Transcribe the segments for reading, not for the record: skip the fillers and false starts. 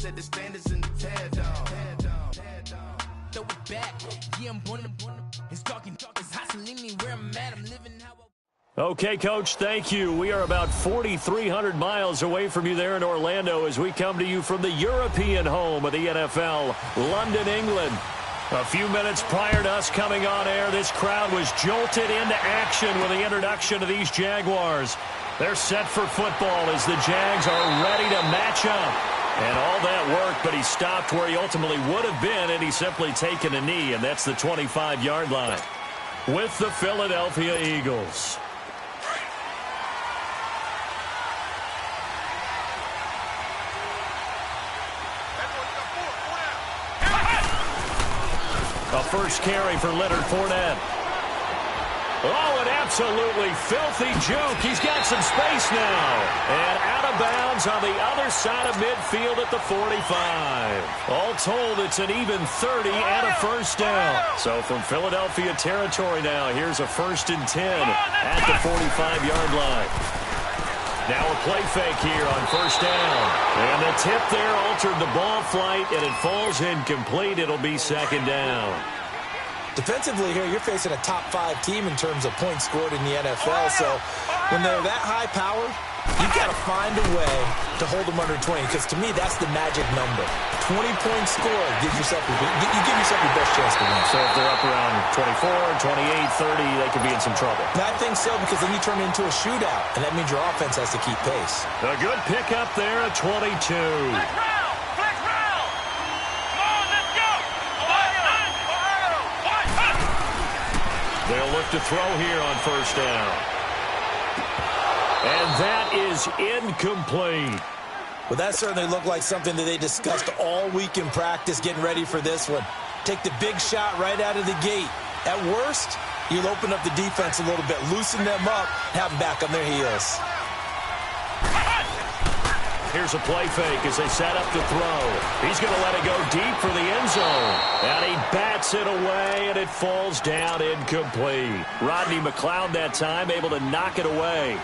set the standards in the tear down. Throw it back. Yeah, I'm born. It's dark and it's hot, so leave me where I'm at. I'm living how I... Okay, Coach, thank you. We are about 4,300 miles away from you there in Orlando as we come to you from the European home of the NFL, London, England. A few minutes prior to us coming on air, this crowd was jolted into action with the introduction of these Jaguars. They're set for football as the Jags are ready to match up. And all that work, but he stopped where he ultimately would have been, and he's simply taken a knee, and that's the 25-yard line with the Philadelphia Eagles. A first carry for Leonard Fournette. Oh, an absolutely filthy juke. He's got some space now. And out of bounds on the other side of midfield at the 45. All told, it's an even 30 and a first down. So from Philadelphia territory now, here's a 1st and 10 at the 45-yard line. Now a play fake here on first down. And the tip there altered the ball flight, and it falls incomplete. It'll be 2nd down. Defensively here, you're facing a top 5 team in terms of points scored in the NFL. So when they're that high powered, you've got to find a way to hold them under 20. Because to me, that's the magic number. 20 points scored gives yourself you give yourself your best chance to win. So if they're up around 24, 28, 30, they could be in some trouble. And I think so, because then you turn it into a shootout, and that means your offense has to keep pace. A good pickup there at 22. They'll look to throw here on first down. And that is incomplete. Well, that certainly looked like something that they discussed all week in practice getting ready for this one. Take the big shot right out of the gate. At worst, you'll open up the defense a little bit, loosen them up, have them back on their heels. Here's a play fake as they set up to throw. He's going to let it go deep for the end zone. And he bats it away, and it falls down incomplete. Rodney McLeod that time able to knock it away.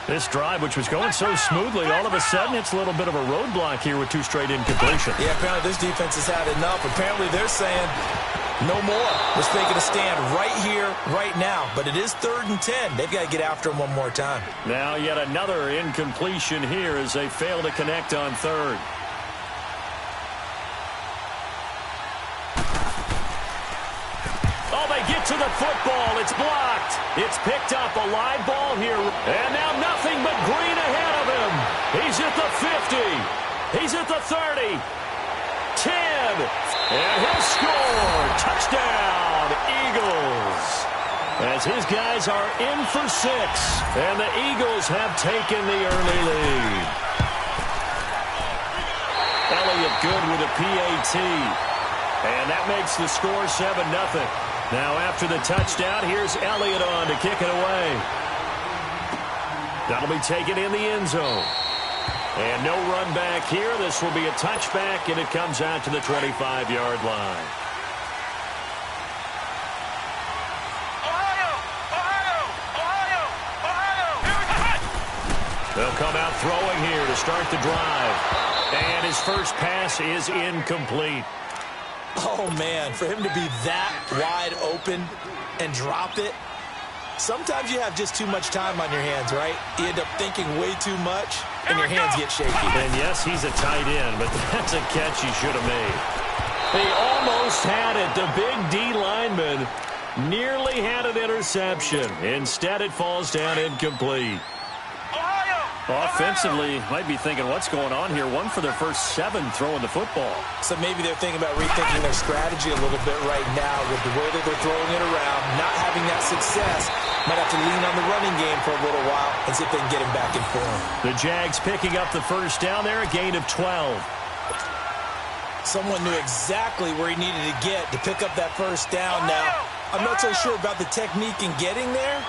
This drive, which was going so smoothly, all of a sudden it's a little bit of a roadblock here with 2 straight incompletions. Yeah, apparently this defense has had enough. Apparently they're saying no more. Let's make it a stand right here, right now. But it is 3rd and 10. They've got to get after him one more time. Now yet another incompletion here as they fail to connect on 3rd. Oh, they get to the football. It's blocked. It's picked up. A live ball here. And now nothing but green ahead of him. He's at the 50. He's at the 30. 10. And he'll score. Touchdown, Eagles. As his guys are in for 6. And the Eagles have taken the early lead. Elliott good with a PAT. And that makes the score 7-0. Now after the touchdown, here's Elliott on to kick it away. That'll be taken in the end zone. And no run back here. This will be a touchback, and it comes out to the 25-yard line. They'll come out throwing here to start the drive. And his first pass is incomplete. Oh, man, for him to be that wide open and drop it, sometimes you have just too much time on your hands, right? You end up thinking way too much, and your hands get shaky. And, yes, he's a tight end, but that's a catch he should have made. He almost had it. The big D lineman nearly had an interception. Instead, it falls down incomplete. Offensively, might be thinking, what's going on here? 1 for their first 7 throwing the football. So maybe they're thinking about rethinking their strategy a little bit right now with the way that they're throwing it around, not having that success. Might have to lean on the running game for a little while and see if they can get him back in form. The Jags picking up the first down there, a gain of 12. Someone knew exactly where he needed to get to pick up that first down. Now, I'm not so sure about the technique in getting there,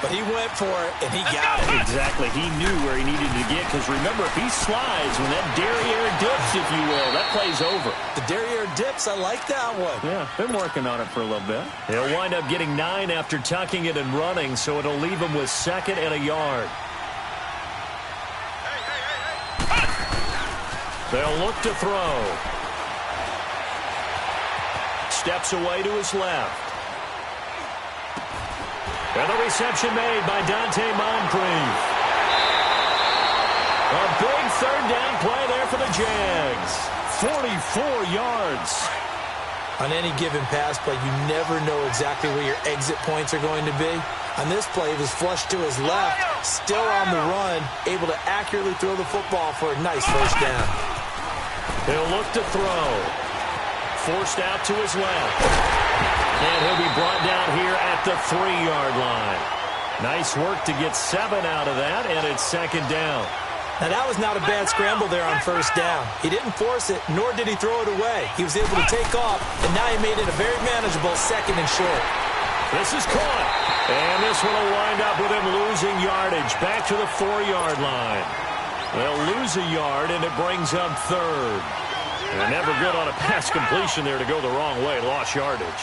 but he went for it, and he got it. Exactly. He knew where he needed to get, because remember, if he slides, when that derriere dips, if you will, that play's over. The derriere dips, I like that one. Yeah, been working on it for a little bit. He'll wind up getting 9 after tucking it and running, so it'll leave him with 2nd and a yard. They'll look to throw. Steps away to his left. And the reception made by Dante Moncrief. A big third down play there for the Jags. 44 yards. On any given pass play, you never know exactly where your exit points are going to be. On this play, he was flushed to his left, still on the run, able to accurately throw the football for a nice first down. He'll look to throw. Forced out to his left. And he'll be brought down here at the 3-yard line. Nice work to get 7 out of that, and it's second down. Now, that was not a bad scramble there on first down. He didn't force it, nor did he throw it away. He was able to take off, and now he made it a very manageable 2nd and short. This is caught. And this one will wind up with him losing yardage. Back to the 4-yard line. They'll lose a yard, and it brings up 3rd. And never good on a pass completion there to go the wrong way. Lost yardage.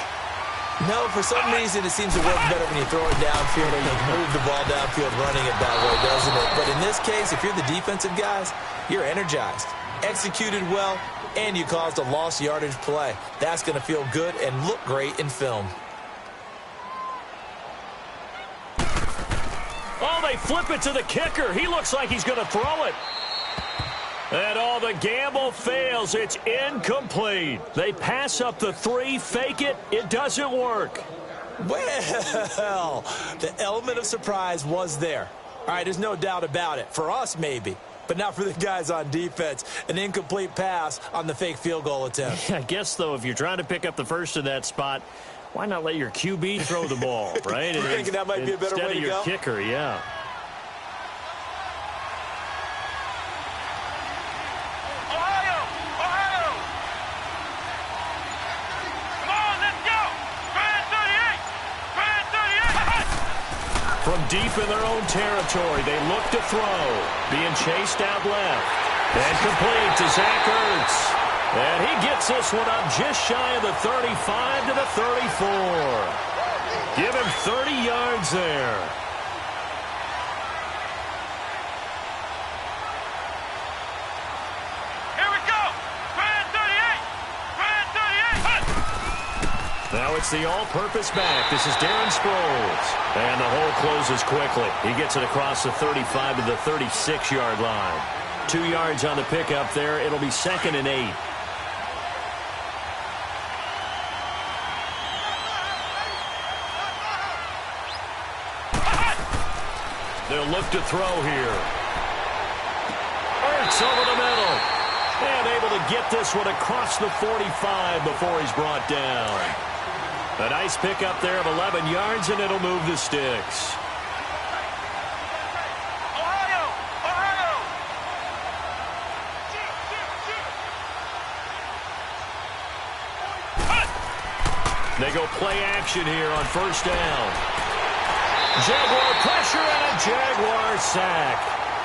No, for some reason it seems to work better when you throw it downfield and you move the ball downfield running it that way, doesn't it? But in this case, if you're the defensive guys, you're energized, executed well, and you caused a lost yardage play. That's going to feel good and look great in film. Oh, they flip it to the kicker. He looks like he's going to throw it. And all the gamble fails. It's incomplete. They pass up the 3, fake it. It doesn't work. Well, the element of surprise was there. All right, there's no doubt about it. For us, maybe. But not for the guys on defense. An incomplete pass on the fake field goal attempt. I guess, though, if you're trying to pick up the first in that spot, why not let your QB throw the ball, right? You're thinking that might be a better way to go? Instead of your kicker, yeah. From deep in their own territory, they look to throw. Being chased out left. And complete to Zach Ertz. And he gets this one up just shy of the 35 to the 34. Give him 30 yards there. Here we go. Brand 38. Brand 38. Now it's the all-purpose back. This is Darren Sproles. And the hole closes quickly. He gets it across the 35 to the 36-yard line. 2 yards on the pickup there. It'll be 2nd and 8. They'll look to throw here. Ertz over the middle. And able to get this one across the 45 before he's brought down. A nice pickup there of 11 yards, and it'll move the sticks. Ohio! They go play action here on first down. Jaguar pressure and a Jaguar sack.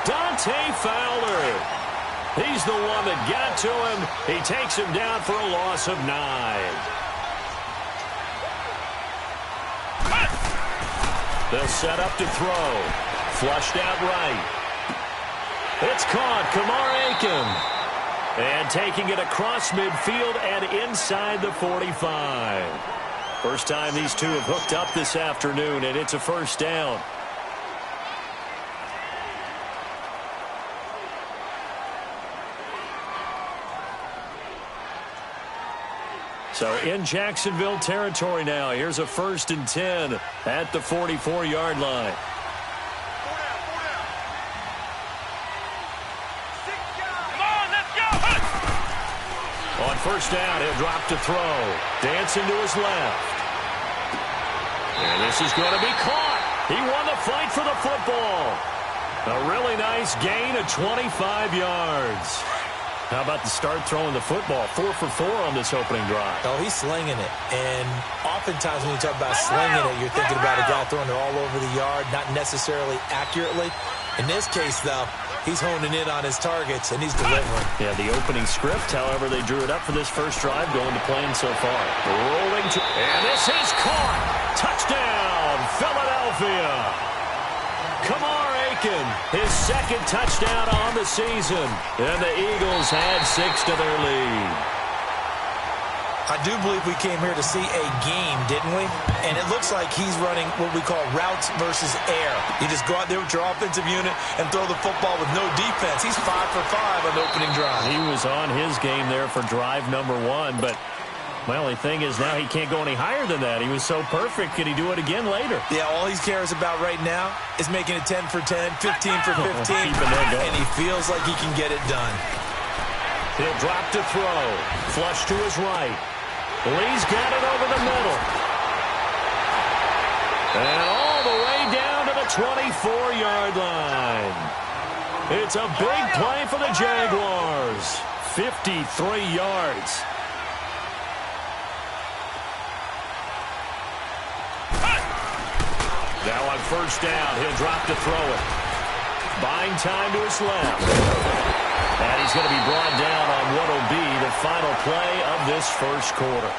Dante Fowler. He's the one that got to him. He takes him down for a loss of 9. They'll set up to throw. Flushed out right. It's caught. Kamar Aiken. And taking it across midfield and inside the 45. First time these two have hooked up this afternoon, and it's a first down. So in Jacksonville territory now. Here's a 1st and 10 at the 44-yard line. On first down, he'll drop to throw. Dancing to his left. And this is going to be caught. He won the fight for the football. A really nice gain of 25 yards. How about the start throwing the football? 4 for 4 on this opening drive. Oh, he's slinging it. And oftentimes when you talk about slinging it, you're thinking about a guy throwing it all over the yard, not necessarily accurately. In this case, though, he's honing in on his targets, and he's delivering. Yeah, the opening script, however, they drew it up for this first drive, going to plan so far. Rolling to, and this is caught. Touchdown, Philadelphia. Kamar broken. His second touchdown on the season. And the Eagles had 6 to their lead. I do believe we came here to see a game, didn't we? And it looks like he's running what we call routes versus air. You just go out there with your offensive unit and throw the football with no defense. He's 5 for 5 on the opening drive. He was on his game there for drive number 1, but my only thing is now he can't go any higher than that. He was so perfect. Can he do it again later? Yeah, all he cares about right now is making it 10 for 10, 15 for 15, and he feels like he can get it done. He'll drop to throw. Flush to his right. Lee's got it over the middle. And all the way down to the 24-yard line. It's a big play for the Jaguars. 53 yards. Now on first down, he'll drop to throw it. Buying time to his left. And he's going to be brought down on what will be the final play of this first quarter.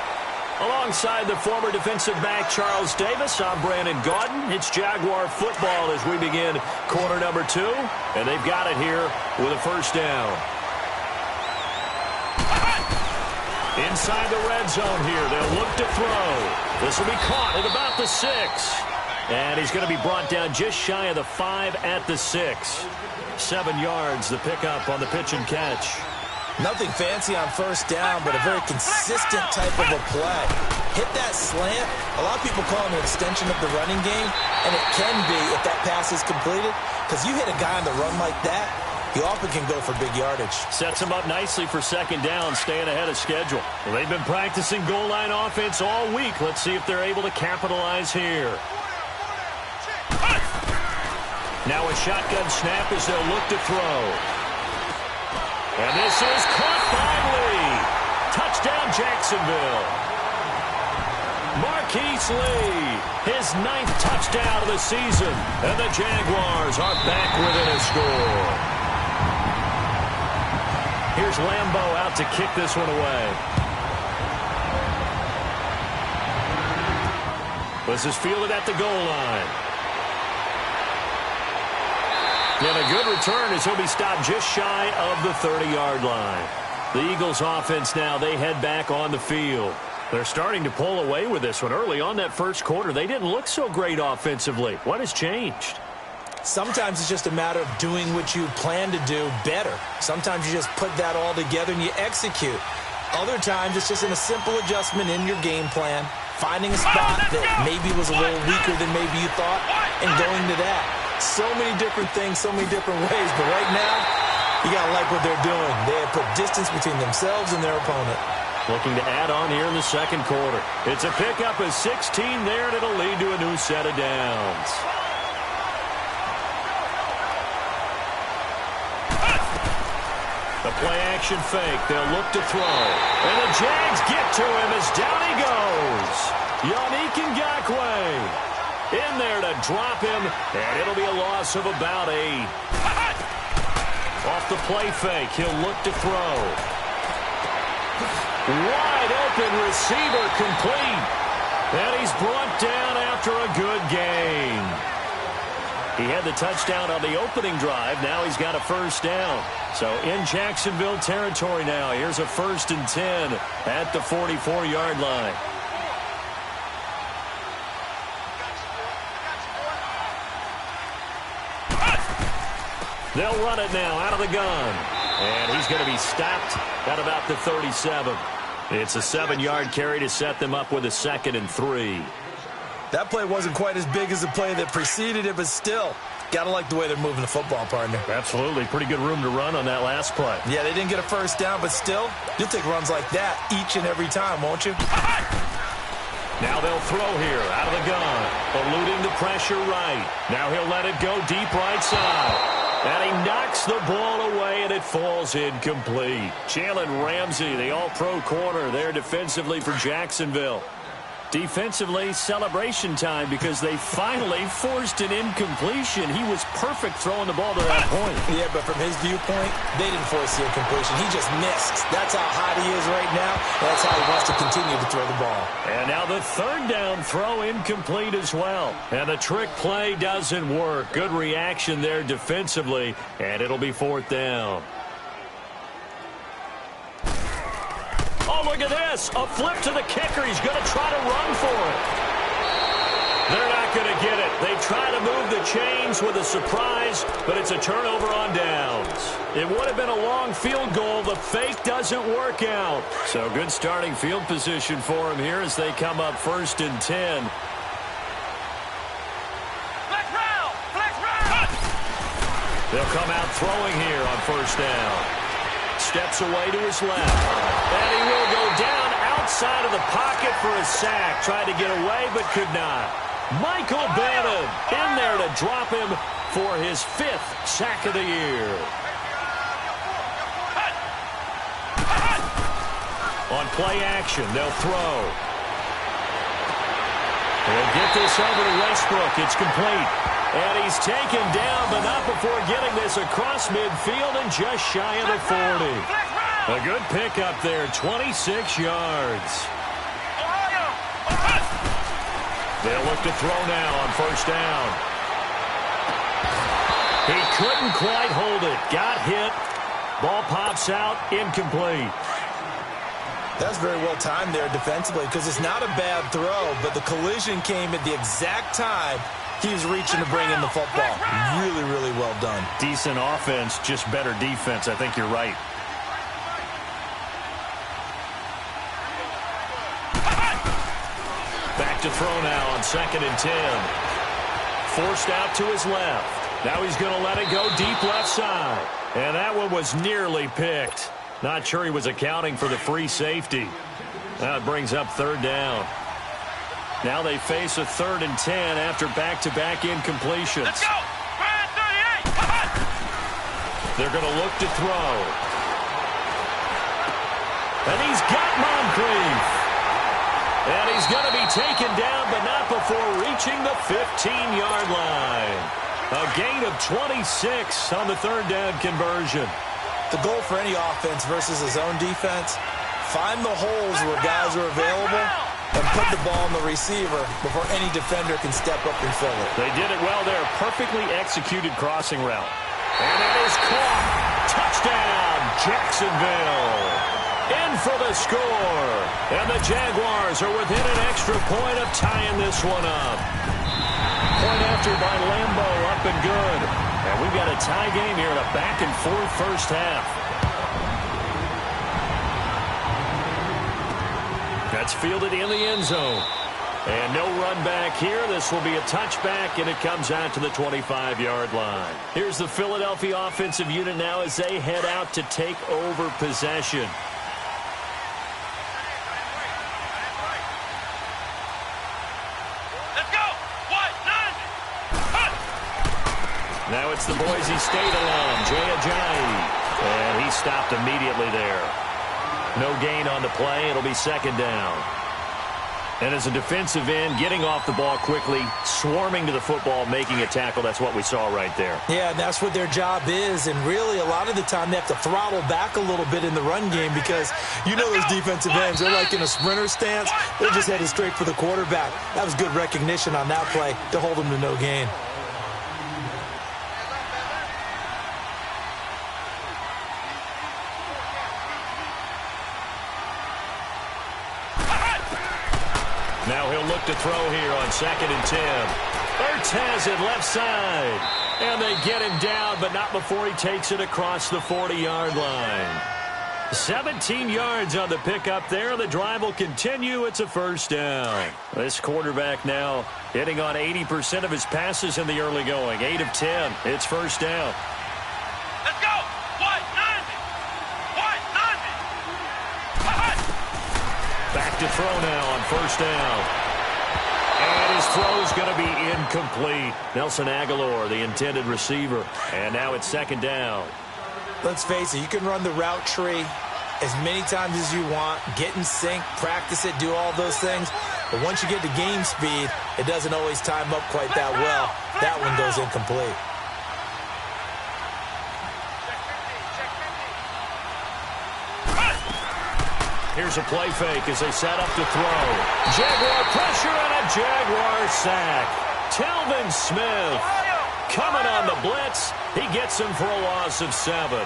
Alongside the former defensive back Charles Davis, I'm Brandon Gaudin. It's Jaguar football as we begin quarter number 2. And they've got it here with a first down. Inside the red zone here, they'll look to throw. This will be caught at about the 6. And he's going to be brought down just shy of the 5 at the 6. 7 yards, the pickup on the pitch and catch. Nothing fancy on first down, but a very consistent type of a play. Hit that slant. A lot of people call it an extension of the running game, and it can be if that pass is completed, because you hit a guy on the run like that, he often can go for big yardage. Sets him up nicely for second down, staying ahead of schedule. Well, they've been practicing goal line offense all week. Let's see if they're able to capitalize here. Now a shotgun snap as they'll look to throw. And this is caught by Lee. Touchdown, Jacksonville. Marquise Lee, his 9th touchdown of the season. And the Jaguars are back within a score. Here's Lambeau out to kick this one away. This is fielded at the goal line. And a good return as he'll be stopped just shy of the 30-yard line. The Eagles offense now, they head back on the field. They're starting to pull away with this one. Early on that first quarter, they didn't look so great offensively. What has changed? Sometimes it's just a matter of doing what you plan to do better. Sometimes you just put that all together and you execute. Other times it's just in a simple adjustment in your game plan, finding a spot that maybe was a little weaker than maybe you thought, and going to that. So many different things, so many different ways. But right now, you got to like what they're doing. They have put distance between themselves and their opponent. Looking to add on here in the second quarter. It's a pickup of 16 there, and it'll lead to a new set of downs. The play-action fake. They'll look to throw. And the Jags get to him as down he goes. Yannick Ngakoue in there to drop him, and it'll be a loss of about 8. Off the play fake, he'll look to throw. Wide open receiver complete. And he's brought down after a good gain. He had the touchdown on the opening drive. Now he's got a first down. So in Jacksonville territory now. Here's a 1st and 10 at the 44-yard line. They'll run it now out of the gun. And he's going to be stopped at about the 37. It's a 7-yard carry to set them up with a 2nd and 3. That play wasn't quite as big as the play that preceded it, but still, got to like the way they're moving the football, partner. Absolutely. Pretty good room to run on that last play. Yeah, they didn't get a first down, but still, you'll take runs like that each and every time, won't you? Now they'll throw here out of the gun, eluding the pressure right. Now he'll let it go deep right side. And he knocks the ball away, and it falls incomplete. Jalen Ramsey, the all-pro corner there defensively for Jacksonville. Defensively, celebration time because they finally forced an incompletion. He was perfect throwing the ball to that point. Yeah, but from his viewpoint, they didn't force the incompletion. He just missed. That's how hot he is right now, and that's how he wants to continue to throw the ball. And now the third down throw incomplete as well. And the trick play doesn't work. Good reaction there defensively, and it'll be fourth down. Oh, look at this. A flip to the kicker. He's going to try to run for it. They're not going to get it. They try to move the chains with a surprise, but it's a turnover on downs. It would have been a long field goal. The fake doesn't work out. So good starting field position for him here as they come up 1st and 10. Flex round! Flex round! They'll come out throwing here on 1st down. Steps away to his left. And he will go down outside of the pocket for a sack. Tried to get away, but could not. Michael Bannon in there to drop him for his 5th sack of the year. On play action, they'll throw. They'll get this over to Westbrook. It's complete. And he's taken down, but not before getting this across midfield and just shy of the 40. A good pickup there, 26 yards. They'll look to throw now on 1st down. He couldn't quite hold it. Got hit. Ball pops out, incomplete. That's very well timed there defensively because it's not a bad throw, but the collision came at the exact time he was reaching to bring in the football. Really, really well done. Decent offense, just better defense. I think you're right. Back to throw now on 2nd and 10. Forced out to his left. Now he's going to let it go deep left side. And that one was nearly picked. Not sure he was accounting for the free safety. Now it brings up 3rd down. Now they face a 3rd and 10 after back-to-back incompletions. Let's go! Brand 38! They're going to look to throw. And he's got Moncrief. And he's going to be taken down, but not before reaching the 15-yard line. A gain of 26 on the 3rd down conversion. The goal for any offense versus his own defense, find the holes where guys are available and put the ball on the receiver before any defender can step up and fill it. They did it well there. Perfectly executed crossing route. And that is caught. Touchdown, Jacksonville. In for the score. And the Jaguars are within an extra point of tying this one up. Point after by Lambeau, up and good. And we've got a tie game here in a back-and-forth first half. That's fielded in the end zone. And no run back here. This will be a touchback, and it comes out to the 25-yard line. Here's the Philadelphia offensive unit now as they head out to take over possession. Let's go! White, 90! Now it's the Boise State alum, Jay Ajayi. And he stopped immediately there. No gain on the play. It'll be 2nd down. And as a defensive end, getting off the ball quickly, swarming to the football, making a tackle, that's what we saw right there. Yeah, and that's what their job is. And really, a lot of the time, they have to throttle back a little bit in the run game because you know those defensive ends, they're like in a sprinter stance. They're just headed straight for the quarterback. That was good recognition on that play to hold them to no gain. Now he'll look to throw here on 2nd and 10. Ertz has it left side. And they get him down, but not before he takes it across the 40-yard line. 17 yards on the pickup there. The drive will continue. It's a 1st down. This quarterback now hitting on 80% of his passes in the early going. 8 of 10. It's 1st down. Let's go! White, 90! White, 90! Back to throw now on 1st down. And his throw's going to be incomplete. Nelson Aguilar, the intended receiver. And now it's 2nd down. Let's face it, you can run the route tree as many times as you want, get in sync, practice it, do all those things. But once you get to game speed, it doesn't always time up quite that well. That one goes incomplete. Here's a play fake as they set up to throw. Jaguar pressure and a Jaguar sack. Telvin Smith coming on the blitz. He gets him for a loss of 7.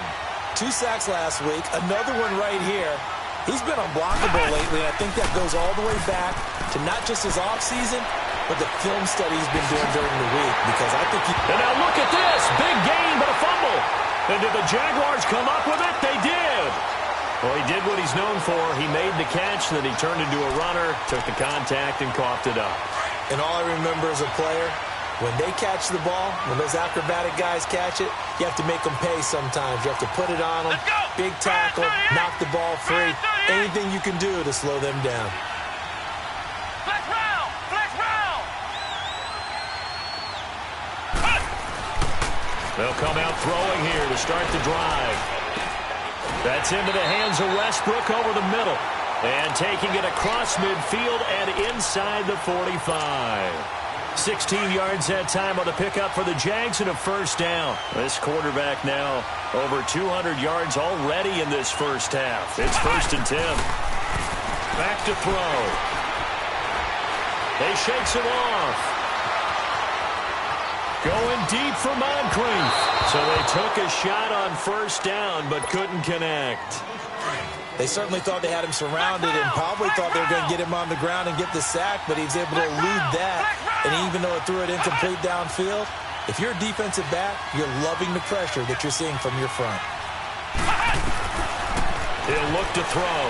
2 sacks last week, another one right here. He's been unblockable lately, and I think that goes all the way back to not just his offseason, but the film study he's been doing during the week, because I think he... And now look at this. Big gain, but a fumble. And did the Jaguars come up with it? They did. Well, he did what he's known for. He made the catch, then he turned into a runner, took the contact, and coughed it up. And all I remember as a player, when they catch the ball, when those acrobatic guys catch it, you have to make them pay sometimes. You have to put it on them, big tackle, knock the ball free. Anything you can do to slow them down. Flex round! Flex round! They'll come out throwing here to start the drive. That's into the hands of Westbrook over the middle. And taking it across midfield and inside the 45. 16 yards that time on the pickup for the Jags and a first down. This quarterback now over 200 yards already in this first half. It's 1st and 10. Back to throw. He shakes it off. Going deep for Moncrief. So they took a shot on first down but couldn't connect. They certainly thought they had him surrounded and probably thought they were going to get him on the ground and get the sack, but he was able to elude that. And even though it threw it incomplete downfield, if you're a defensive back, you're loving the pressure that you're seeing from your front. He'll look to throw.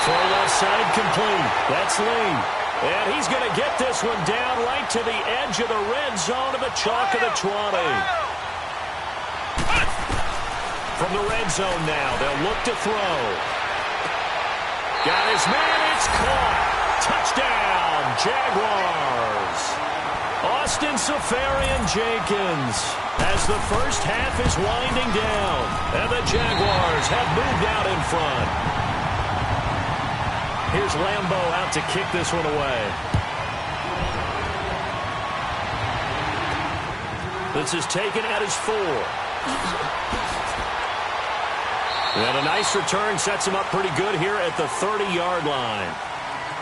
For left side complete. That's Lee. And he's going to get this one down right to the edge of the red zone of the chalk of the 20. From the red zone now, they'll look to throw. Got his man, it's caught. Touchdown, Jaguars. Austin Seferian-Jenkins as the first half is winding down. And the Jaguars have moved out in front. Here's Lambeau out to kick this one away. This is taken at his 4. And a nice return sets him up pretty good here at the 30-yard line.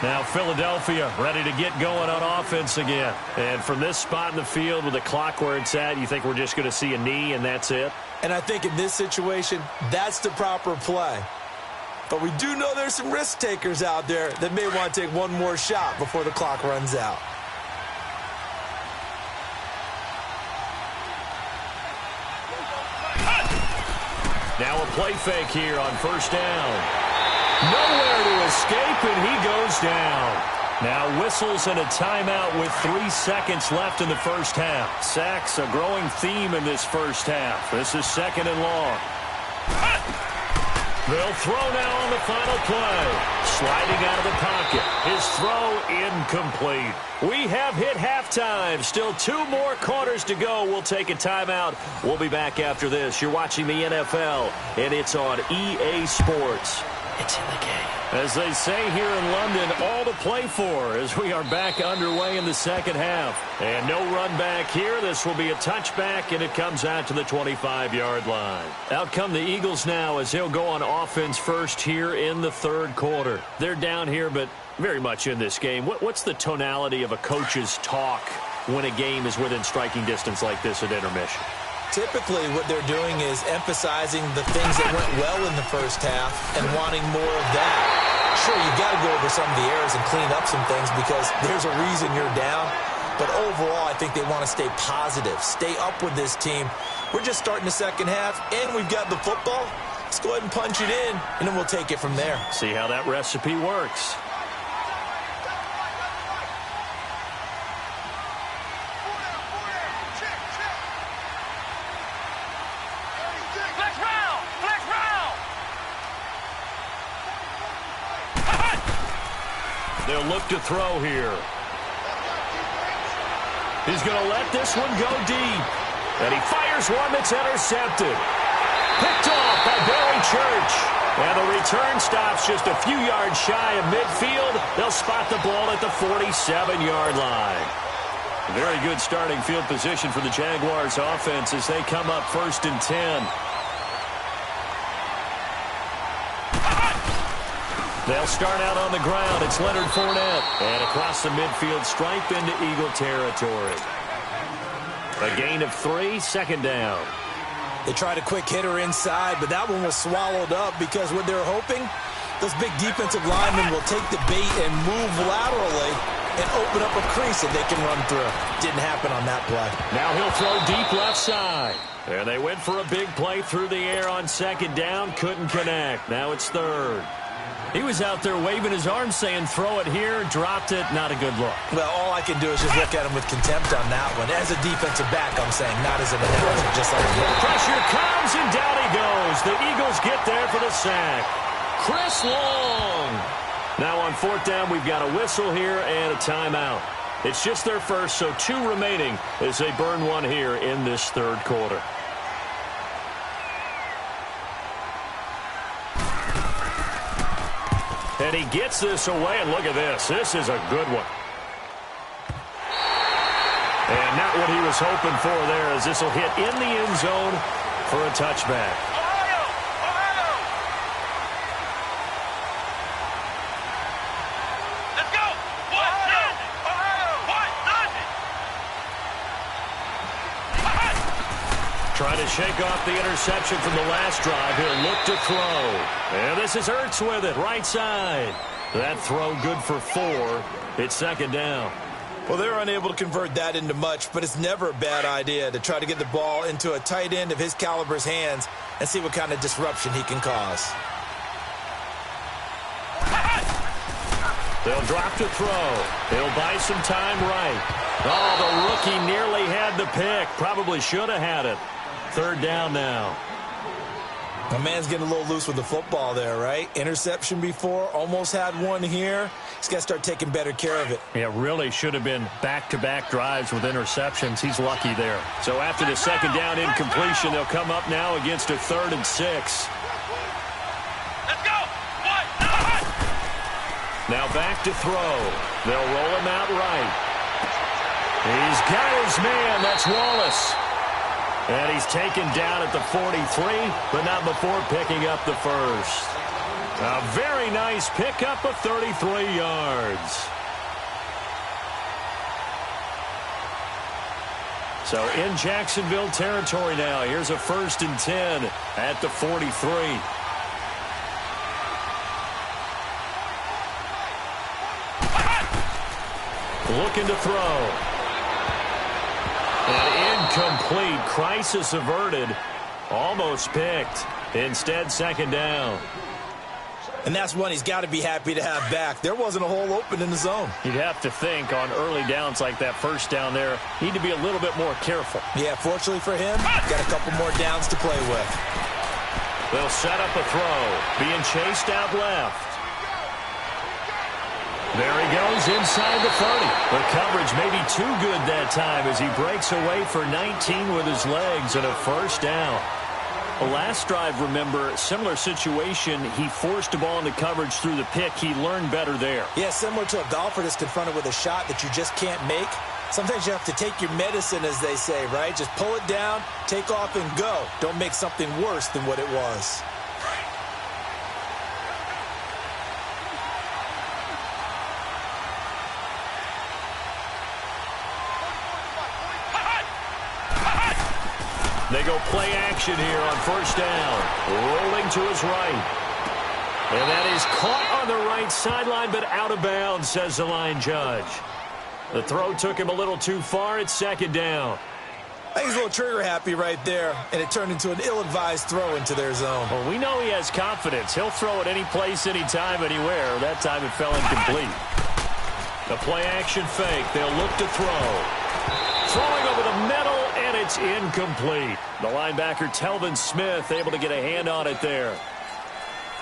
Now Philadelphia ready to get going on offense again. And from this spot in the field with the clock where it's at, you think we're just going to see a knee and that's it? And I think in this situation, that's the proper play. But we do know there's some risk takers out there that may want to take one more shot before the clock runs out. Now a play fake here on first down. Nowhere to escape, and he goes down. Now whistles and a timeout with 3 seconds left in the first half. Sacks a growing theme in this first half. This is 2nd and long. They'll throw now on the final play. Sliding out of the pocket. His throw incomplete. We have hit halftime. Still 2 more quarters to go. We'll take a timeout. We'll be back after this. You're watching the NFL, and it's on EA Sports. It's in the game. As they say here in London, all to play for as we are back underway in the second half. And no run back here. This will be a touchback, and it comes out to the 25-yard line. Out come the Eagles now as they'll go on offense first here in the third quarter. They're down here, but very much in this game. What's the tonality of a coach's talk when a game is within striking distance like this at intermission? Typically, what they're doing is emphasizing the things that went well in the first half and wanting more of that. Sure, you got to go over some of the errors and clean up some things because there's a reason you're down. But overall, I think they want to stay positive, stay up with this team. We're just starting the second half, and we've got the football. Let's go ahead and punch it in, and then we'll take it from there. See how that recipe works. They'll look to throw here. He's going to let this one go deep. And he fires one that's intercepted. Picked off by Barry Church. And the return stops just a few yards shy of midfield. They'll spot the ball at the 47-yard line. Very good starting field position for the Jaguars offense as they come up 1st and 10. They'll start out on the ground. It's Leonard Fournette. And across the midfield stripe into Eagle territory. A gain of 3, 2nd down. They tried a quick hitter inside, but that one was swallowed up because what they're hoping, those big defensive linemen will take the bait and move laterally and open up a crease that they can run through. Didn't happen on that play. Now he'll throw deep left side. And they went for a big play through the air on 2nd down. Couldn't connect. Now it's 3rd. He was out there waving his arms saying, throw it here, dropped it, not a good look. Well, all I can do is just look at him with contempt on that one. As a defensive back, I'm saying, not as an announcer, just like that. Pressure comes, and down he goes. The Eagles get there for the sack. Chris Long. Now on 4th down, we've got a whistle here and a timeout. It's just their first, so 2 remaining as they burn one here in this 3rd quarter. And he gets this away, and look at this. This is a good one. And not what he was hoping for there, as this will hit in the end zone for a touchback. Ohio! Ohio! Let's go! What? Nothing! Ohio! What? Nothing! Trying to shake off the interception from the last drive. He'll look to throw. And this is Ertz with it, right side. That throw good for 4. It's 2nd down. Well, they're unable to convert that into much, but it's never a bad idea to try to get the ball into a tight end of his caliber's hands and see what kind of disruption he can cause. They'll drop to throw. They'll buy some time right. Oh, the rookie nearly had the pick. Probably should have had it. 3rd down now. My man's getting a little loose with the football there, right? Interception before, almost had one here. He's got to start taking better care of it. Yeah, really should have been back-to-back drives with interceptions. He's lucky there. So after the 2nd down incompletion, they'll come up now against a 3rd and 6. Let's go! What? Now back to throw. They'll roll him out right. He's got his man. That's Wallace. And he's taken down at the 43, but not before picking up the first. A very nice pickup of 33 yards. So in Jacksonville territory now. Here's a 1st and 10 at the 43. Looking to throw. And incomplete. Crisis averted. Almost picked. Instead, 2nd down. And that's one he's got to be happy to have back. There wasn't a hole open in the zone. You'd have to think on early downs like that 1st down there, need to be a little bit more careful. Yeah, fortunately for him, got a couple more downs to play with. They'll set up a throw. Being chased out left. There he goes inside the 30. The coverage may be too good that time as he breaks away for 19 with his legs and a 1st down. The last drive, remember, similar situation. He forced a ball into coverage through the pick. He learned better there. Yeah, similar to a golfer that's confronted with a shot that you just can't make. Sometimes you have to take your medicine, as they say, right? Just pull it down, take off, and go. Don't make something worse than what it was. They go play action here on 1st down. Rolling to his right. And that is caught on the right sideline, but out of bounds, says the line judge. The throw took him a little too far. It's 2nd down. I think he's a little trigger happy right there, and it turned into an ill-advised throw into their zone. Well, we know he has confidence. He'll throw it any place, anytime, anywhere. That time it fell incomplete. The play action fake. They'll look to throw. Throwing over the middle, and it's incomplete. The linebacker, Telvin Smith, able to get a hand on it there.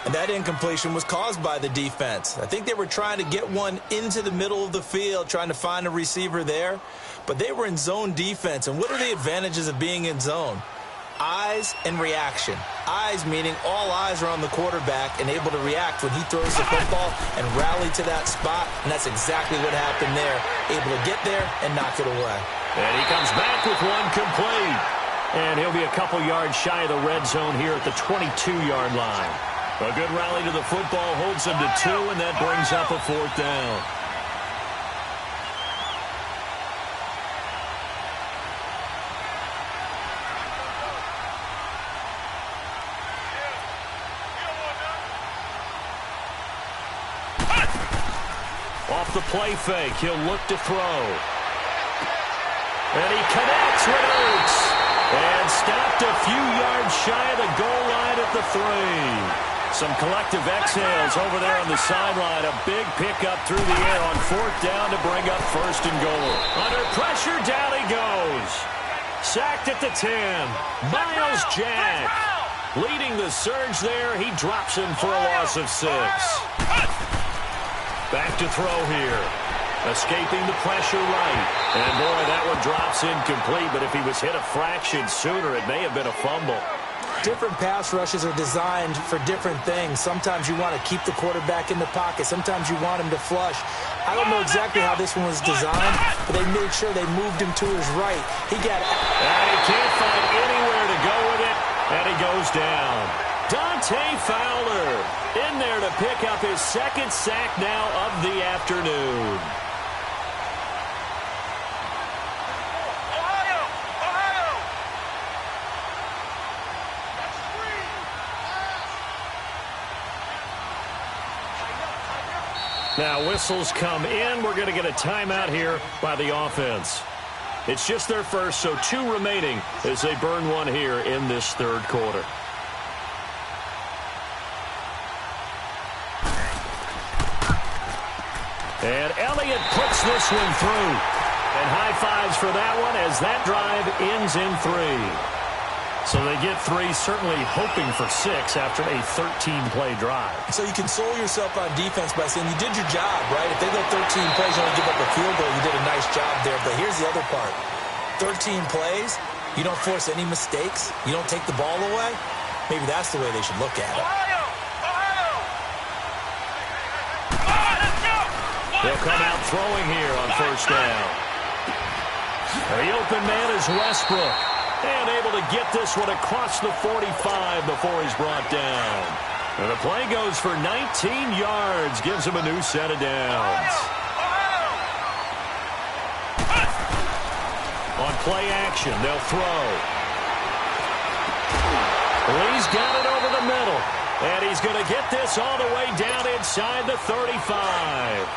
And that incompletion was caused by the defense. I think they were trying to get one into the middle of the field, trying to find a receiver there. But they were in zone defense. And what are the advantages of being in zone? Eyes and reaction. Eyes meaning all eyes are on the quarterback and able to react when he throws the football and rally to that spot. And that's exactly what happened there. Able to get there and knock it away. And he comes back with one complete. And he'll be a couple yards shy of the red zone here at the 22-yard line. A good rally to the football holds them to 2, and that brings up a 4th down. Off the play fake, he'll look to throw. And he connects with Oates. And stopped a few yards shy of the goal line at the 3. Some collective exhales over there on the sideline. A big pickup through the air on 4th down to bring up 1st and goal. Under pressure, down he goes. Sacked at the 10. Miles Jack leading the surge there. He drops him for a loss of 6. Back to throw here. Escaping the pressure right. And boy, that one drops incomplete. But if he was hit a fraction sooner, it may have been a fumble. Different pass rushes are designed for different things. Sometimes you want to keep the quarterback in the pocket. Sometimes you want him to flush. I don't know exactly how this one was designed, but they made sure they moved him to his right. He got... And he can't find anywhere to go with it, and he goes down. Dante Fowler in there to pick up his 2nd sack now of the afternoon. Now whistles come in. We're going to get a timeout here by the offense. It's just their first, so 2 remaining as they burn one here in this 3rd quarter. And Elliott puts this one through. And high fives for that one as that drive ends in 3. So they get 3, certainly hoping for 6 after a 13-play drive. So you console yourself on defense by saying you did your job, right? If they go 13 plays, you only give up a field goal, you did a nice job there. But here's the other part. 13 plays, you don't force any mistakes, you don't take the ball away. Maybe that's the way they should look at it. They'll come out throwing here on 1st down. The open man is Westbrook. And able to get this one across the 45 before he's brought down. And the play goes for 19 yards. Gives him a new set of downs. On play action, they'll throw. Lee's got it over the middle. And he's going to get this all the way down inside the 35.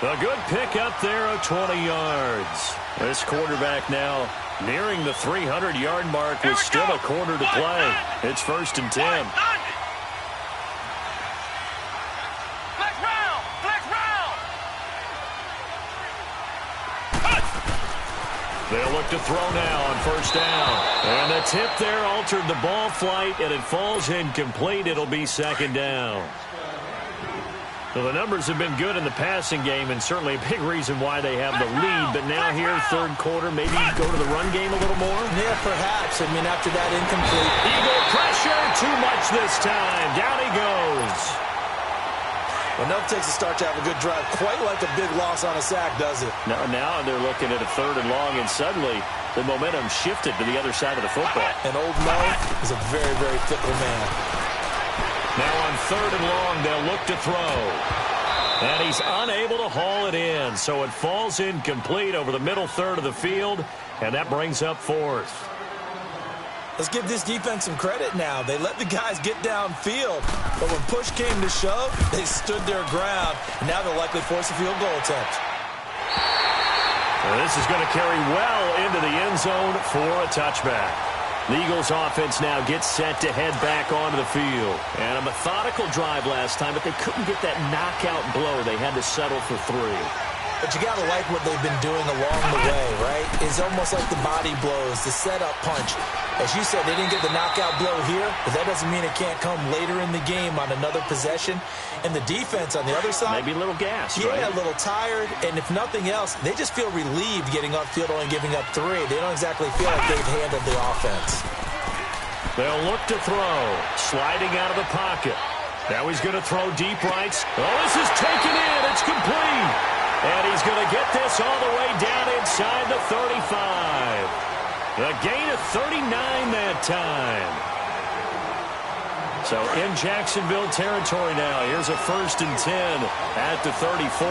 A good pickup there of 20 yards. This quarterback now nearing the 300-yard mark with still a quarter to play. It's 1st and 10. They'll look to throw now on 1st down. And the tip there altered the ball flight, and it falls incomplete. It'll be 2nd down. So the numbers have been good in the passing game, and certainly a big reason why they have the lead. But now here, 3rd quarter, maybe go to the run game a little more? Yeah, perhaps. I mean, after that incomplete. Eagle pressure, too much this time. Down he goes. Well, enough takes a start to have a good drive. Quite like a big loss on a sack, does it? Now they're looking at a 3rd and long, and suddenly the momentum shifted to the other side of the football. And Old Mo is a very, very fickle man. Now on 3rd and long, they'll look to throw. And he's unable to haul it in, so it falls incomplete over the middle 3rd of the field, and that brings up 4th. Let's give this defense some credit now. They let the guys get downfield, but when push came to shove, they stood their ground, and now they'll likely force a field goal attempt. And this is going to carry well into the end zone for a touchback. The Eagles offense now gets set to head back onto the field. And a methodical drive last time, but they couldn't get that knockout blow. They had to settle for 3. But you got to like what they've been doing along the way, right? It's almost like the body blows, the setup punch. As you said, they didn't get the knockout blow here, but that doesn't mean it can't come later in the game on another possession. And the defense on the other side, maybe a little gas, yeah, right? A little tired. And if nothing else, they just feel relieved getting upfield only giving up 3. They don't exactly feel like they've handled the offense. They'll look to throw, sliding out of the pocket. Now he's going to throw deep right. Oh, this is taken in. It's complete. And he's going to get this all the way down inside the 35. A gain of 39 that time. So in Jacksonville territory now. Here's a 1st and 10 at the 34.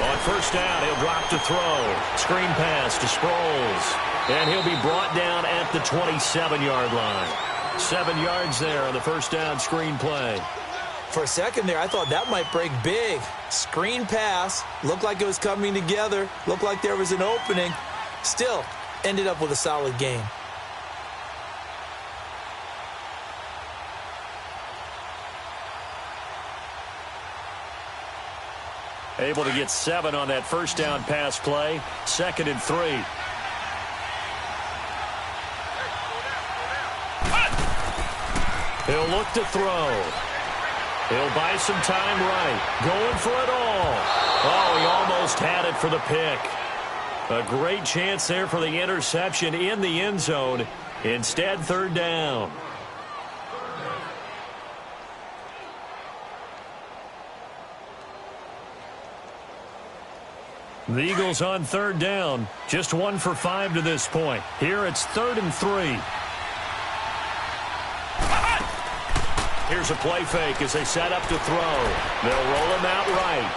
On 1st down, he'll drop to throw. Screen pass to Sproles. And he'll be brought down at the 27-yard line. 7 yards there on the 1st down screen play. For a second there, I thought that might break big. Screen pass. Looked like it was coming together. Looked like there was an opening. Still, ended up with a solid game. Able to get 7 on that 1st down pass play. 2nd and 3. He'll look to throw. He'll buy some time right. Going for it all. Oh, he almost had it for the pick. A great chance there for the interception in the end zone. Instead, 3rd down. The Eagles on 3rd down. Just 1 for 5 to this point. Here it's 3rd and 3. Here's a play fake as they set up to throw. They'll roll him out right.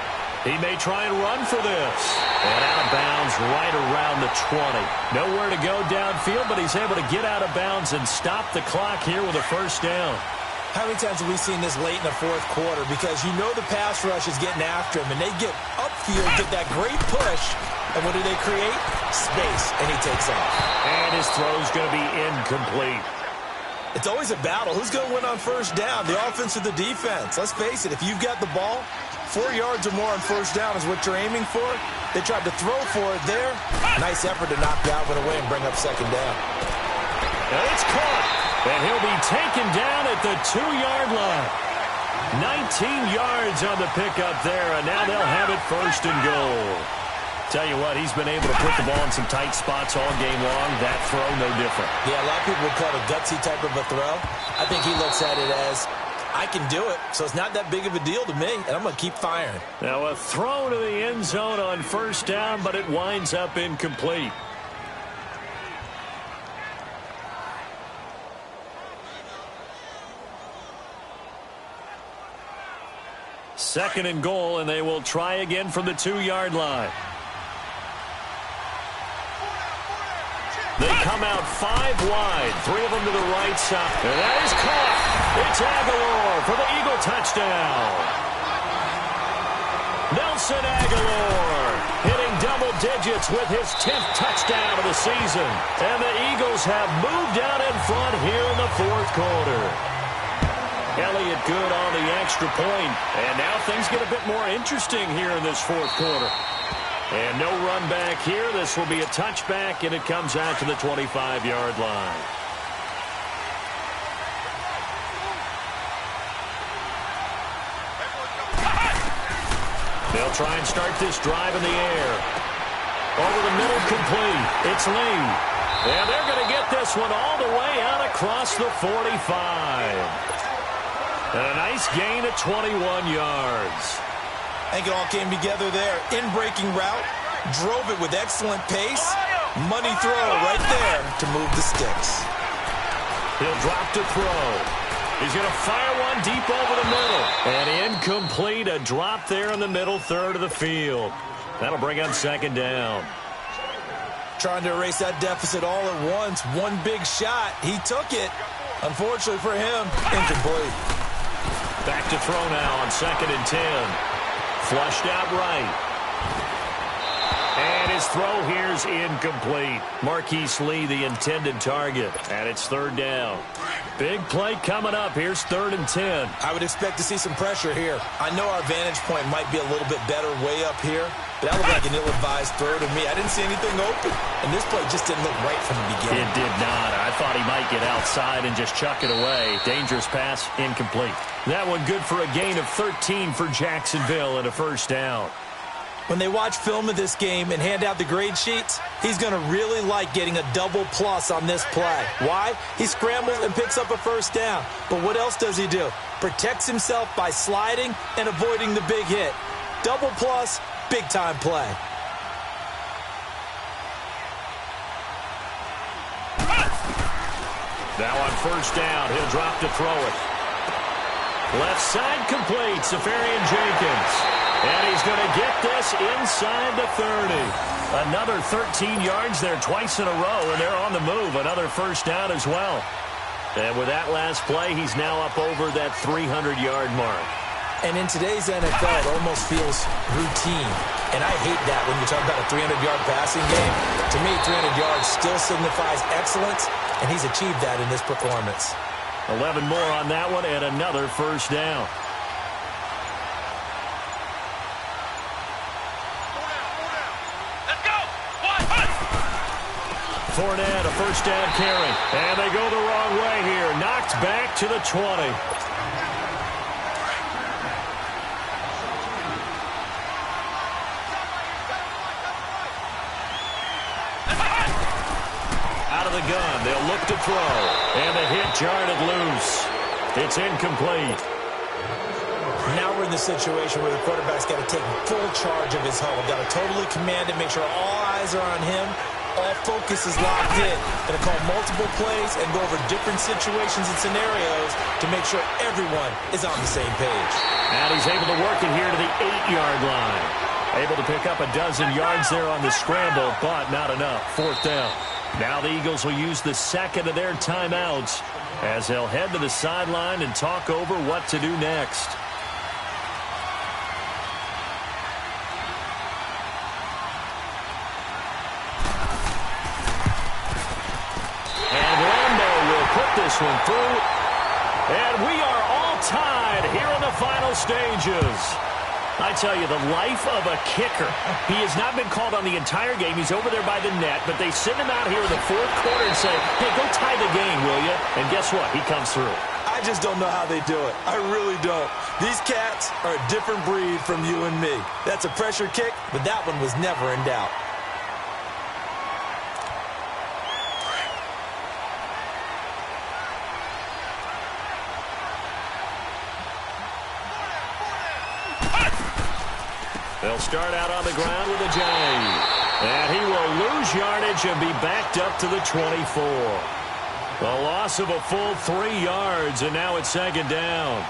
He may try and run for this. And out of bounds right around the 20. Nowhere to go downfield, but he's able to get out of bounds and stop the clock here with a 1st down. How many times have we seen this late in the 4th quarter? Because you know the pass rush is getting after him, and they get upfield, get that great push, and what do they create? Space, and he takes off. And his throw's going to be incomplete. It's always a battle. Who's going to win on 1st down, the offense or the defense? Let's face it, if you've got the ball, 4 yards or more on 1st down is what you're aiming for. They tried to throw for it there. Nice effort to knock Dalvin away and bring up 2nd down. And it's caught. And he'll be taken down at the 2-yard line. 19 yards on the pickup there, and now they'll have it 1st and goal. Tell you what, he's been able to put the ball in some tight spots all game long. That throw, no different. Yeah, a lot of people would call it a gutsy type of a throw. I think he looks at it as, I can do it, so it's not that big of a deal to me, and I'm going to keep firing. Now a throw to the end zone on 1st down, but it winds up incomplete. Second and goal, and they will try again from the 2-yard line. They come out 5 wide, 3 of them to the right side. And that is caught. It's Aguilar for the Eagle touchdown. Nelson Aguilar hitting double digits with his 10th touchdown of the season. And the Eagles have moved out in front here in the 4th quarter. Elliott good on the extra point. And now things get a bit more interesting here in this 4th quarter. And no run back here. This will be a touchback, and it comes out to the 25-yard line. They'll try and start this drive in the air. Over the middle, complete. It's Lee. And they're going to get this one all the way out across the 45. And a nice gain of 21 yards. I think it all came together there. In-breaking route, drove it with excellent pace. Money throw right there to move the sticks. He'll drop to throw. He's going to fire one deep over the middle. And incomplete, a drop there in the middle third of the field. That'll bring up 2nd down. Trying to erase that deficit all at once. One big shot. He took it. Unfortunately for him, incomplete. Back to throw now on 2nd and 10. Flushed out right. And his throw here's incomplete. Marquise Lee, the intended target. And it's 3rd down. Big play coming up. Here's 3rd and 10. I would expect to see some pressure here. I know our vantage point might be a little bit better way up here, but that looked like an ill-advised throw to me. I didn't see anything open, and this play just didn't look right from the beginning. It did not. I thought he might get outside and just chuck it away. Dangerous pass, incomplete. That one good for a gain of 13 for Jacksonville and a 1st down. When they watch film of this game and hand out the grade sheets, he's going to really like getting a double plus on this play. Why? He scrambles and picks up a 1st down. But what else does he do? Protects himself by sliding and avoiding the big hit. Double plus, big-time play. Now on 1st down, he'll drop to throw it. Left side complete, Safarian Jenkins. And he's going to get this inside the 30. Another 13 yards there twice in a row, and they're on the move. Another 1st down as well. And with that last play, he's now up over that 300-yard mark. And in today's NFL, it almost feels routine. And I hate that when you talk about a 300-yard passing game. To me, 300 yards still signifies excellence, and he's achieved that in this performance. 11 more on that one, and another 1st down. Fournette, a 1st down carry. And they go the wrong way here. Knocked back to the 20. Out of the gun. They'll look to throw. And the hit jarred it loose. It's incomplete. Now we're in the situation where the quarterback's got to take full charge of his huddle. Got to totally command it, make sure all eyes are on him. All focus is locked in. Going to call multiple plays and go over different situations and scenarios to make sure everyone is on the same page. And he's able to work it here to the 8-yard line. Able to pick up a dozen yards there on the scramble, but not enough. 4th down. Now the Eagles will use the 2nd of their timeouts as they'll head to the sideline and talk over what to do next. This one through, and we are all tied here in the final stages. I tell you, the life of a kicker. He has not been called on the entire game. He's over there by the net, but they send him out here in the 4th quarter and say, hey, go tie the game, will you? And guess what? He comes through. I just don't know how they do it. I really don't. These cats are a different breed from you and me. That's a pressure kick, but that one was never in doubt. They'll start out on the ground with a J. And he will lose yardage and be backed up to the 24. A loss of a full 3 yards, and now it's 2nd down.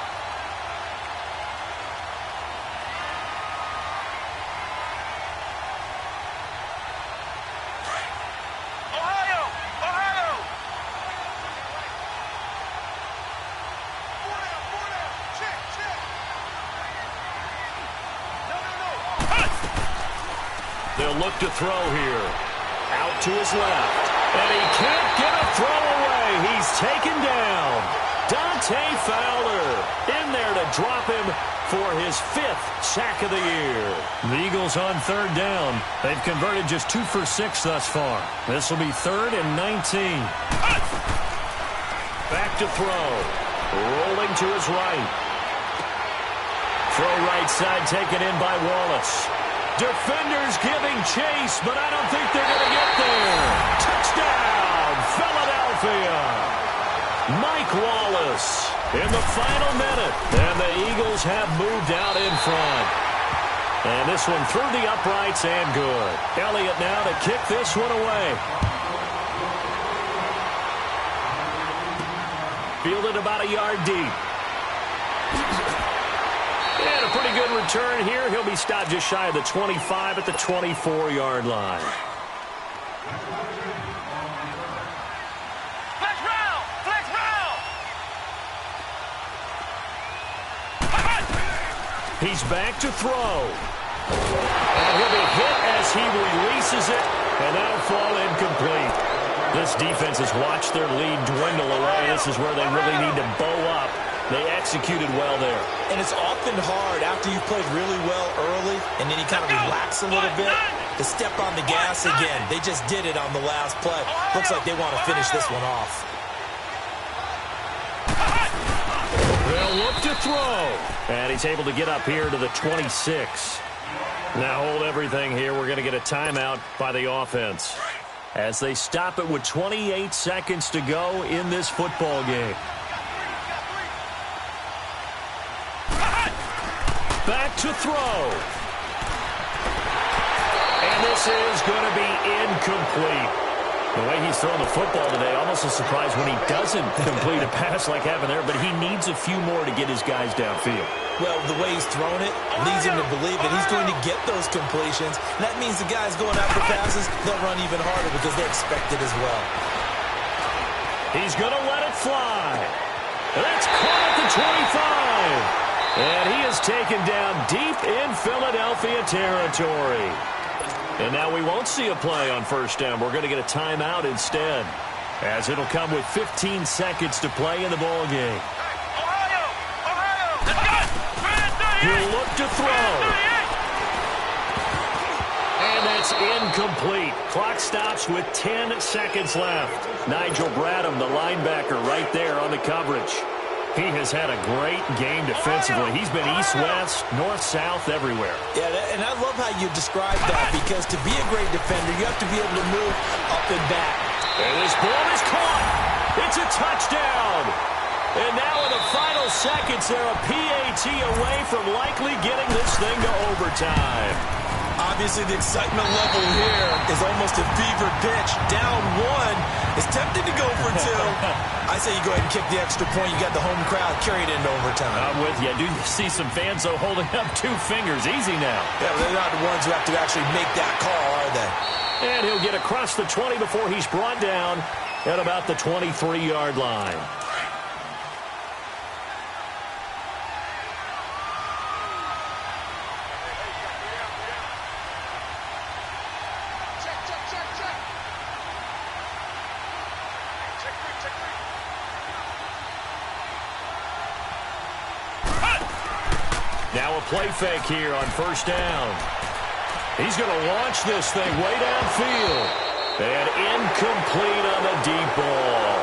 They'll look to throw here. Out to his left. And he can't get a throw away. He's taken down. Dante Fowler in there to drop him for his 5th sack of the year. The Eagles on 3rd down. They've converted just 2 for 6 thus far. This will be 3rd and 19. Back to throw. Rolling to his right. Throw right side taken in by Wallace. Defenders giving chase, but I don't think they're going to get there. Touchdown, Philadelphia. Mike Wallace in the final minute. And the Eagles have moved out in front. And this one through the uprights and good. Elliott now to kick this one away. Fielded about a yard deep. And a pretty good return here. He'll be stopped just shy of the 25 at the 24-yard line. Flex round! Flex round! He's back to throw. And he'll be hit as he releases it, and that'll fall incomplete. This defense has watched their lead dwindle away. This is where they really need to bow up. They executed well there. And it's often hard after you've played really well early and then you kind of relax a little bit to step on the gas again. They just did it on the last play. Looks like they want to finish this one off. They'll look to throw. And he's able to get up here to the 26. Now hold everything here. We're going to get a timeout by the offense as they stop it with 28 seconds to go in this football game. Back to throw. And this is going to be incomplete. The way he's throwing the football today, almost a surprise when he doesn't complete a pass like having there, but he needs a few more to get his guys downfield. Well, the way he's thrown it leads him to believe that he's going to get those completions. And that means the guys going after passes, they'll run even harder because they expect it as well. He's going to let it fly. That's caught at the 25. And he is taken down deep in Philadelphia territory. And now we won't see a play on first down. We're going to get a timeout instead, as it'll come with 15 seconds to play in the ball game. He'll look to throw. And that's incomplete. Clock stops with 10 seconds left. Nigel Bradham, the linebacker, right there on the coverage. He has had a great game defensively. He's been east-west, north-south, everywhere. Yeah, and I love how you describe that, because to be a great defender, you have to be able to move up and back. And this ball is caught. It's a touchdown. And now in the final seconds, they're a PAT away from likely getting this thing to overtime. Obviously, the excitement level here is almost a fever pitch. Down one. It's tempting to go for two. I say you go ahead and kick the extra point. You got the home crowd carried into overtime. I'm with you. I do see some fans, though, holding up 2 fingers. Easy now. Yeah, but they're not the ones who have to actually make that call, are they? And he'll get across the 20 before he's brought down at about the 23-yard line. Now a play fake here on first down. He's going to launch this thing way downfield. And incomplete on the deep ball.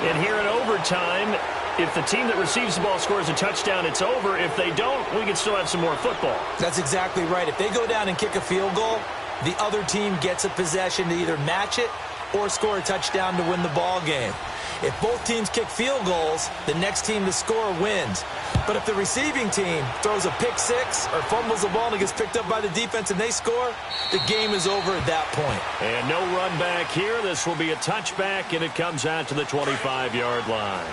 And here in overtime, if the team that receives the ball scores a touchdown, it's over. If they don't, we can still have some more football. That's exactly right. If they go down and kick a field goal, the other team gets a possession to either match it or score a touchdown to win the ball game. If both teams kick field goals, the next team to score wins. But if the receiving team throws a pick six or fumbles the ball and it gets picked up by the defense and they score, the game is over at that point. And no run back here. This will be a touchback, and it comes out to the 25-yard line.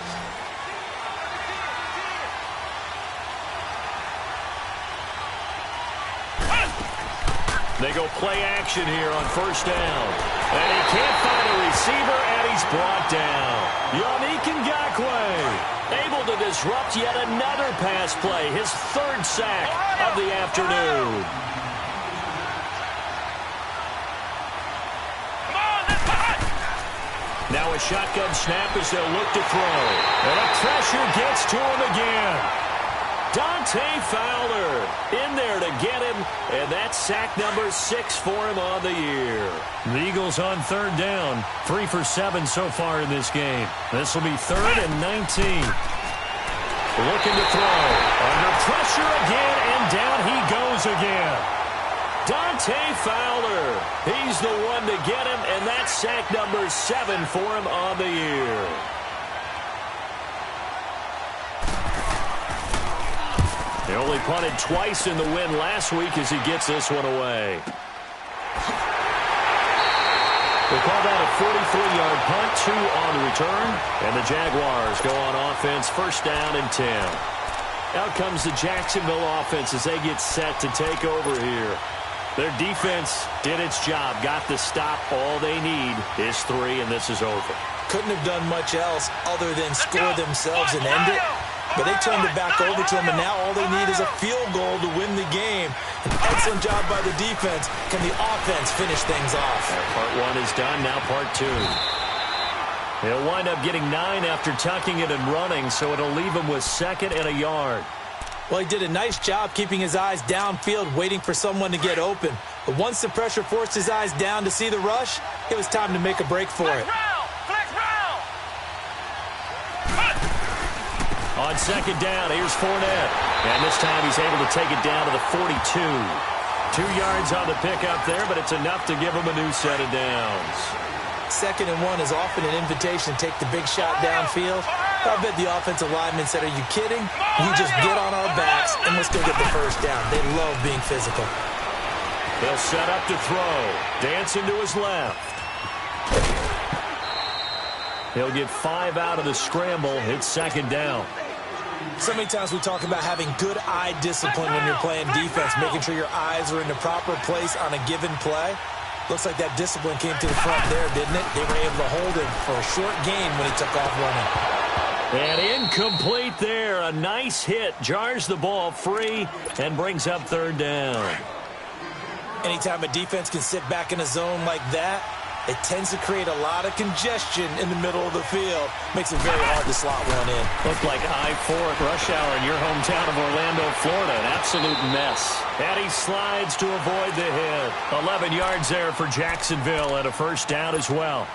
They go play action here on first down. And he can't find a receiver, and he's brought down. Yannick Ngakoue able to disrupt yet another pass play, his 3rd sack of the afternoon. Now a shotgun snap as they'll look to throw. And a pressure gets to him again. Dante Fowler in there to get him, and that's sack number 6 for him on the year. The Eagles on 3rd down, 3 for 7 so far in this game. This will be 3rd and 19. Looking to throw. Under pressure again, and down he goes again. Dante Fowler, he's the one to get him, and that's sack number 7 for him on the year. He only punted twice in the win last week as he gets this one away. We'll call that a 43-yard punt, 2 on the return. And the Jaguars go on offense, 1st down and 10. Out comes the Jacksonville offense as they get set to take over here. Their defense did its job, got the stop. All they need is 3, and this is over. Couldn't have done much else other than score themselves and end it. but they turned it back over to him, and now all they need is a field goal to win the game. An excellent job by the defense. Can the offense finish things off? Part one is done, now part two. He'll wind up getting 9 after tucking it and running, so it'll leave him with 2nd and a yard. Well, he did a nice job keeping his eyes downfield, waiting for someone to get open. But once the pressure forced his eyes down to see the rush, it was time to make a break for it. On 2nd down, here's Fournette. And this time he's able to take it down to the 42. 2 yards on the pickup there, but it's enough to give him a new set of downs. 2nd and 1 is often an invitation to take the big shot downfield. I bet the offensive lineman said, "Are you kidding? You just get on our backs and let's go get the first down." They love being physical. He'll set up to throw. Dancing to his left. He'll get 5 out of the scramble. It's 2nd down. So many times we talk about having good eye discipline when you're playing defense, making sure your eyes are in the proper place on a given play. Looks like that discipline came to the front there, didn't it? They were able to hold him for a short gain when he took off running. And incomplete there. A nice hit. Jars the ball free and brings up 3rd down. Anytime a defense can sit back in a zone like that, it tends to create a lot of congestion in the middle of the field. Makes it very hard to slot one in. Looked like I-4 at rush hour in your hometown of Orlando, Florida. An absolute mess. And he slides to avoid the hit. 11 yards there for Jacksonville and a 1st down as well.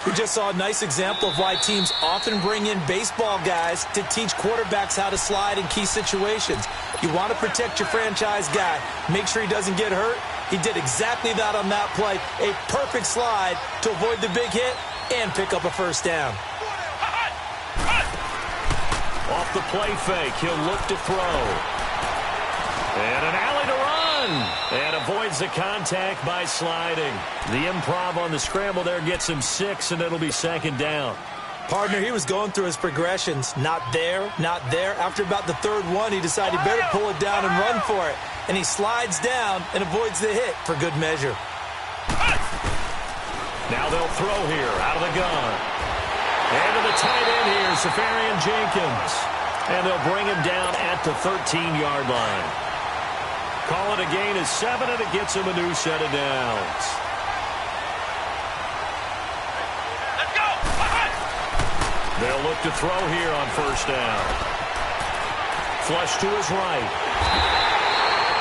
We just saw a nice example of why teams often bring in baseball guys to teach quarterbacks how to slide in key situations. You want to protect your franchise guy. Make sure he doesn't get hurt. He did exactly that on that play. A perfect slide to avoid the big hit and pick up a 1st down. Off the play fake, he'll look to throw. And an alley to run. And avoids the contact by sliding. The improv on the scramble there gets him 6, and it'll be 2nd down. Partner, he was going through his progressions. Not there, not there. After about the 3rd one, he decided he better pull it down and run for it. And he slides down and avoids the hit for good measure. Now they'll throw here out of the gun. And to the tight end here, Safarian Jenkins. And they'll bring him down at the 13-yard line. Call it a gain of 7, and it gets him a new set of downs. Let's go! They'll look to throw here on 1st down. Flush to his right.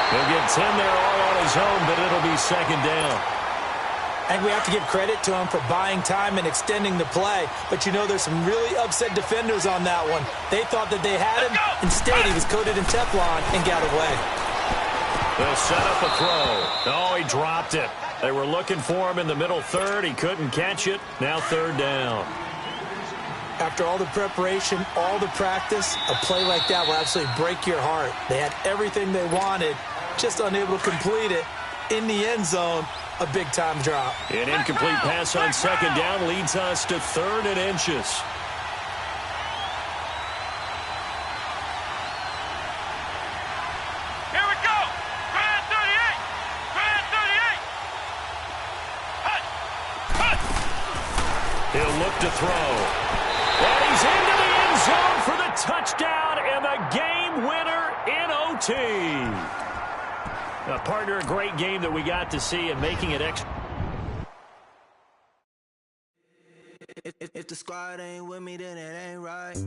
He'll get 10 there all on his own, but it'll be 2nd down. I think we have to give credit to him for buying time and extending the play. But, you know, there's some really upset defenders on that one. They thought that they had him. Instead, he was coated in Teflon and got away. They'll set up a throw. Oh, he dropped it. They were looking for him in the middle 3rd. He couldn't catch it. Now 3rd down. After all the preparation, all the practice, a play like that will absolutely break your heart. They had everything they wanted, just unable to complete it. In the end zone, a big-time drop. An incomplete pass on 2nd down leads us to 3rd and inches. Here we go! Grand 38! Grand 38! Hut! Hut! He'll look to throw. And he's into the end zone for the touchdown and the game winner in OT. Partner, a great game that we got to see and making it extra. If the squad ain't with me, then it ain't right.